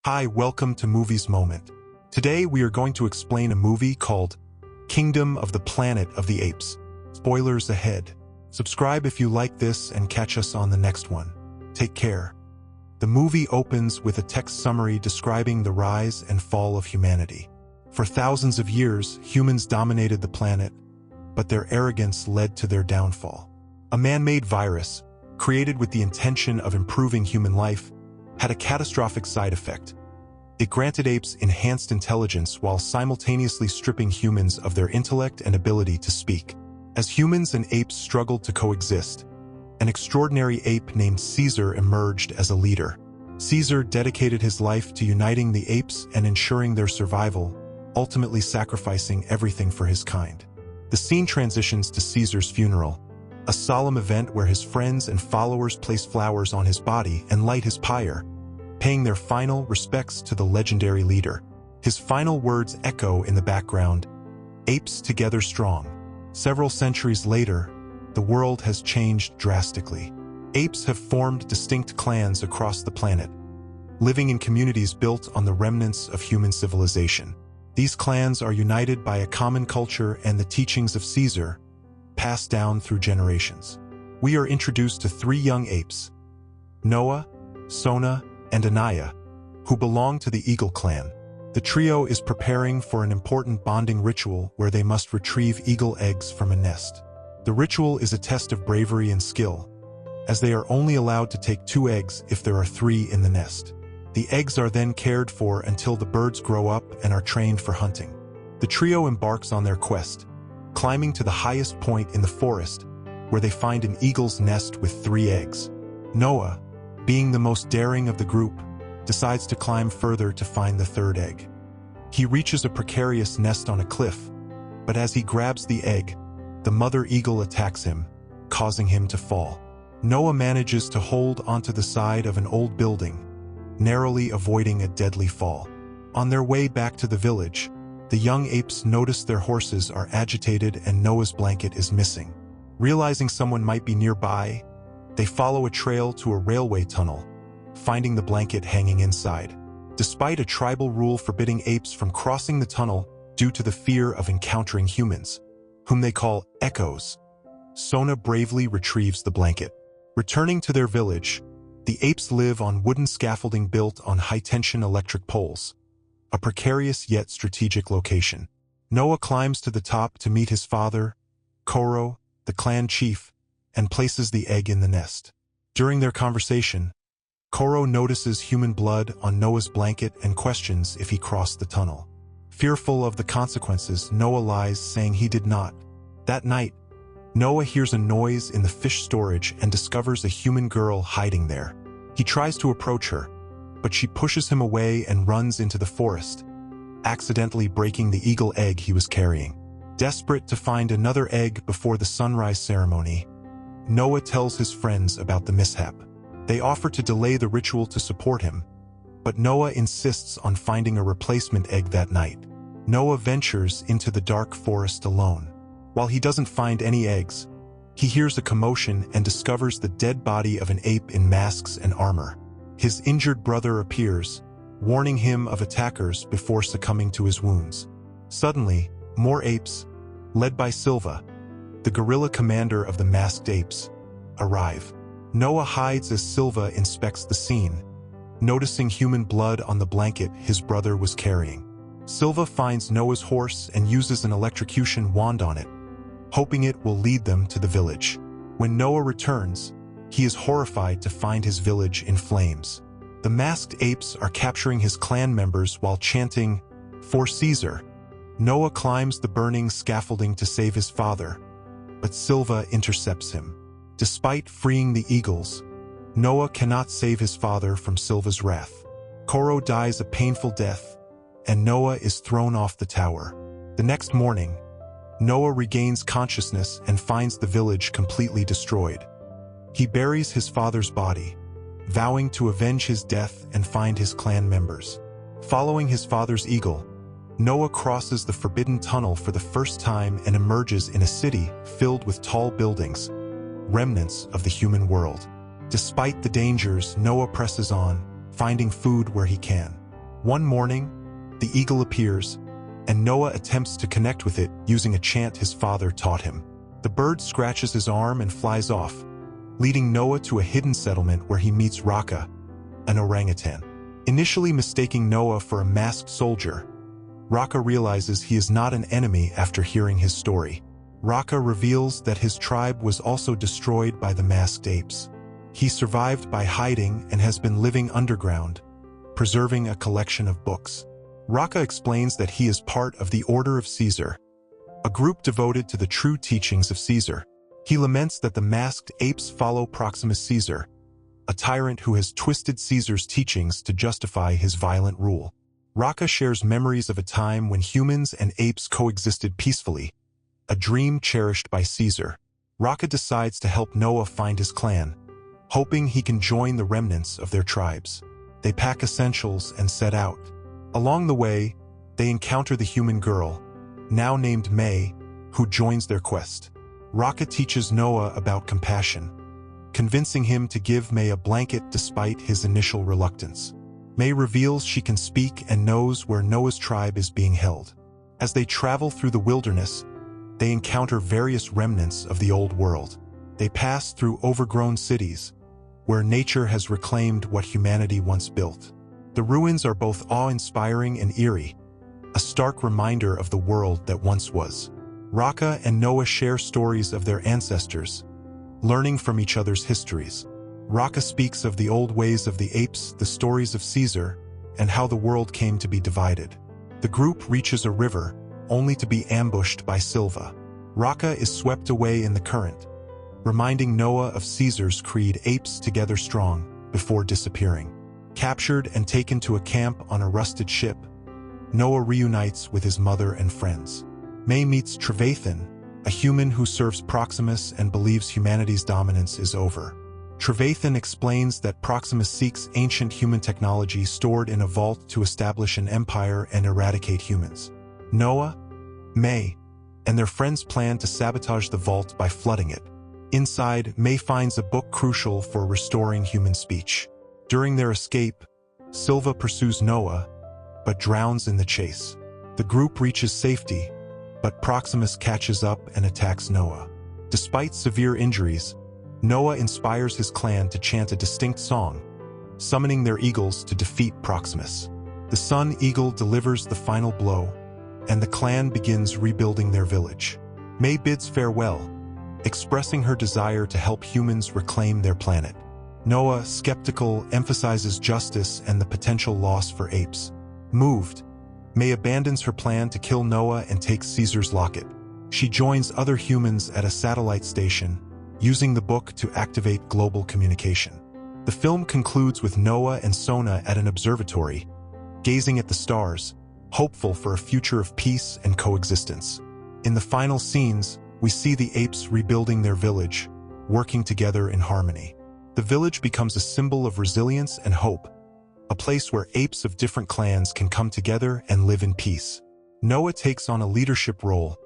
Hi, welcome to Movies Moment. Today we are going to explain a movie called Kingdom of the Planet of the Apes. Spoilers ahead. Subscribe if you like this and catch us on the next one. Take care. The movie opens with a text summary describing the rise and fall of humanity. For thousands of years, humans dominated the planet, but their arrogance led to their downfall. A man-made virus, created with the intention of improving human life, had a catastrophic side effect. It granted apes enhanced intelligence while simultaneously stripping humans of their intellect and ability to speak. As humans and apes struggled to coexist, an extraordinary ape named Caesar emerged as a leader. Caesar dedicated his life to uniting the apes and ensuring their survival, ultimately sacrificing everything for his kind. The scene transitions to Caesar's funeral, a solemn event where his friends and followers place flowers on his body and light his pyre, paying their final respects to the legendary leader. His final words echo in the background, "Apes together strong." Several centuries later, the world has changed drastically. Apes have formed distinct clans across the planet, living in communities built on the remnants of human civilization. These clans are united by a common culture and the teachings of Caesar, passed down through generations. We are introduced to three young apes, Noah, Sona, and Anaya, who belong to the Eagle clan. The trio is preparing for an important bonding ritual where they must retrieve eagle eggs from a nest. The ritual is a test of bravery and skill, as they are only allowed to take 2 eggs if there are 3 in the nest. The eggs are then cared for until the birds grow up and are trained for hunting. The trio embarks on their quest, climbing to the highest point in the forest, where they find an eagle's nest with 3 eggs. Noah, being the most daring of the group, decides to climb further to find the 3rd egg. He reaches a precarious nest on a cliff, but as he grabs the egg, the mother eagle attacks him, causing him to fall. Noah manages to hold onto the side of an old building, narrowly avoiding a deadly fall. On their way back to the village, the young apes notice their horses are agitated and Noah's blanket is missing. Realizing someone might be nearby, they follow a trail to a railway tunnel, finding the blanket hanging inside. Despite a tribal rule forbidding apes from crossing the tunnel due to the fear of encountering humans, whom they call echoes, Sona bravely retrieves the blanket. Returning to their village, the apes live on wooden scaffolding built on high-tension electric poles, a precarious yet strategic location. Noah climbs to the top to meet his father, Koro, the clan chief, and places the egg in the nest. During their conversation, Koro notices human blood on Noah's blanket and questions if he crossed the tunnel. Fearful of the consequences, Noah lies, saying he did not. That night, Noah hears a noise in the fish storage and discovers a human girl hiding there. He tries to approach her, but she pushes him away and runs into the forest, accidentally breaking the eagle egg he was carrying. Desperate to find another egg before the sunrise ceremony, Noah tells his friends about the mishap. They offer to delay the ritual to support him, but Noah insists on finding a replacement egg that night. Noah ventures into the dark forest alone. While he doesn't find any eggs, he hears a commotion and discovers the dead body of an ape in masks and armor. His injured brother appears, warning him of attackers before succumbing to his wounds. Suddenly, more apes, led by Silva, the guerrilla commander of the masked apes, arrive. Noah hides as Silva inspects the scene, noticing human blood on the blanket his brother was carrying. Silva finds Noah's horse and uses an electrocution wand on it, hoping it will lead them to the village. When Noah returns, he is horrified to find his village in flames. The masked apes are capturing his clan members while chanting, "For Caesar." Noah climbs the burning scaffolding to save his father, but Silva intercepts him. Despite freeing the eagles, Noah cannot save his father from Silva's wrath. Koro dies a painful death, and Noah is thrown off the tower. The next morning, Noah regains consciousness and finds the village completely destroyed. He buries his father's body, vowing to avenge his death and find his clan members. Following his father's eagle, Noah crosses the forbidden tunnel for the first time and emerges in a city filled with tall buildings, remnants of the human world. Despite the dangers, Noah presses on, finding food where he can. One morning, the eagle appears, and Noah attempts to connect with it using a chant his father taught him. The bird scratches his arm and flies off, leading Noah to a hidden settlement where he meets Raka, an orangutan. Initially mistaking Noah for a masked soldier, Raka realizes he is not an enemy after hearing his story. Raka reveals that his tribe was also destroyed by the masked apes. He survived by hiding and has been living underground, preserving a collection of books. Raka explains that he is part of the Order of Caesar, a group devoted to the true teachings of Caesar. He laments that the masked apes follow Proximus Caesar, a tyrant who has twisted Caesar's teachings to justify his violent rule. Raka shares memories of a time when humans and apes coexisted peacefully, a dream cherished by Caesar. Raka decides to help Noah find his clan, hoping he can join the remnants of their tribes. They pack essentials and set out. Along the way, they encounter the human girl, now named May, who joins their quest. Raka teaches Noah about compassion, convincing him to give May a blanket despite his initial reluctance. May reveals she can speak and knows where Noah's tribe is being held. As they travel through the wilderness, they encounter various remnants of the old world. They pass through overgrown cities, where nature has reclaimed what humanity once built. The ruins are both awe-inspiring and eerie, a stark reminder of the world that once was. Raka and Noah share stories of their ancestors, learning from each other's histories. Raka speaks of the old ways of the apes, the stories of Caesar, and how the world came to be divided. The group reaches a river, only to be ambushed by Silva. Raka is swept away in the current, reminding Noah of Caesar's creed, apes together strong, before disappearing. Captured and taken to a camp on a rusted ship, Noah reunites with his mother and friends. May meets Trevathan, a human who serves Proximus and believes humanity's dominance is over. Trevathan explains that Proximus seeks ancient human technology stored in a vault to establish an empire and eradicate humans. Noah, May, and their friends plan to sabotage the vault by flooding it. Inside, May finds a book crucial for restoring human speech. During their escape, Silva pursues Noah, but drowns in the chase. The group reaches safety, but Proximus catches up and attacks Noah. Despite severe injuries, Noah inspires his clan to chant a distinct song, summoning their eagles to defeat Proximus. The Sun Eagle delivers the final blow, and the clan begins rebuilding their village. May bids farewell, expressing her desire to help humans reclaim their planet. Noah, skeptical, emphasizes justice and the potential loss for apes. Moved, May abandons her plan to kill Noah and takes Caesar's locket. She joins other humans at a satellite station, using the book to activate global communication. The film concludes with Noah and Sona at an observatory, gazing at the stars, hopeful for a future of peace and coexistence. In the final scenes, we see the apes rebuilding their village, working together in harmony. The village becomes a symbol of resilience and hope, a place where apes of different clans can come together and live in peace. Noah takes on a leadership role,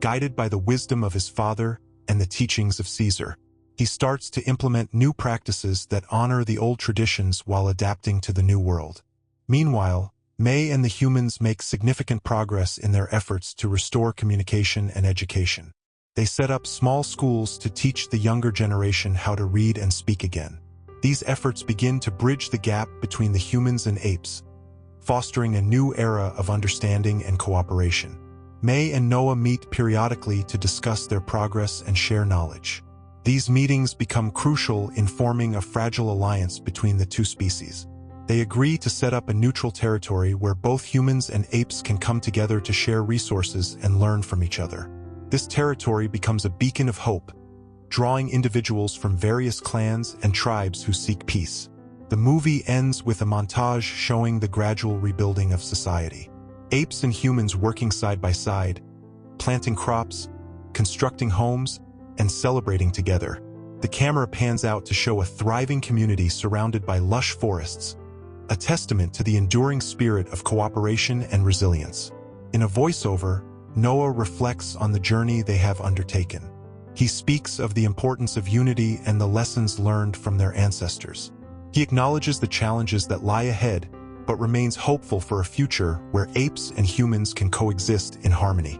guided by the wisdom of his father and the teachings of Caesar. He starts to implement new practices that honor the old traditions while adapting to the new world. Meanwhile, May and the humans make significant progress in their efforts to restore communication and education. They set up small schools to teach the younger generation how to read and speak again. These efforts begin to bridge the gap between the humans and apes, fostering a new era of understanding and cooperation. May and Noah meet periodically to discuss their progress and share knowledge. These meetings become crucial in forming a fragile alliance between the two species. They agree to set up a neutral territory where both humans and apes can come together to share resources and learn from each other. This territory becomes a beacon of hope, drawing individuals from various clans and tribes who seek peace. The movie ends with a montage showing the gradual rebuilding of society. Apes and humans working side by side, planting crops, constructing homes, and celebrating together. The camera pans out to show a thriving community surrounded by lush forests, a testament to the enduring spirit of cooperation and resilience. In a voiceover, Noah reflects on the journey they have undertaken. He speaks of the importance of unity and the lessons learned from their ancestors. He acknowledges the challenges that lie ahead, but remains hopeful for a future where apes and humans can coexist in harmony.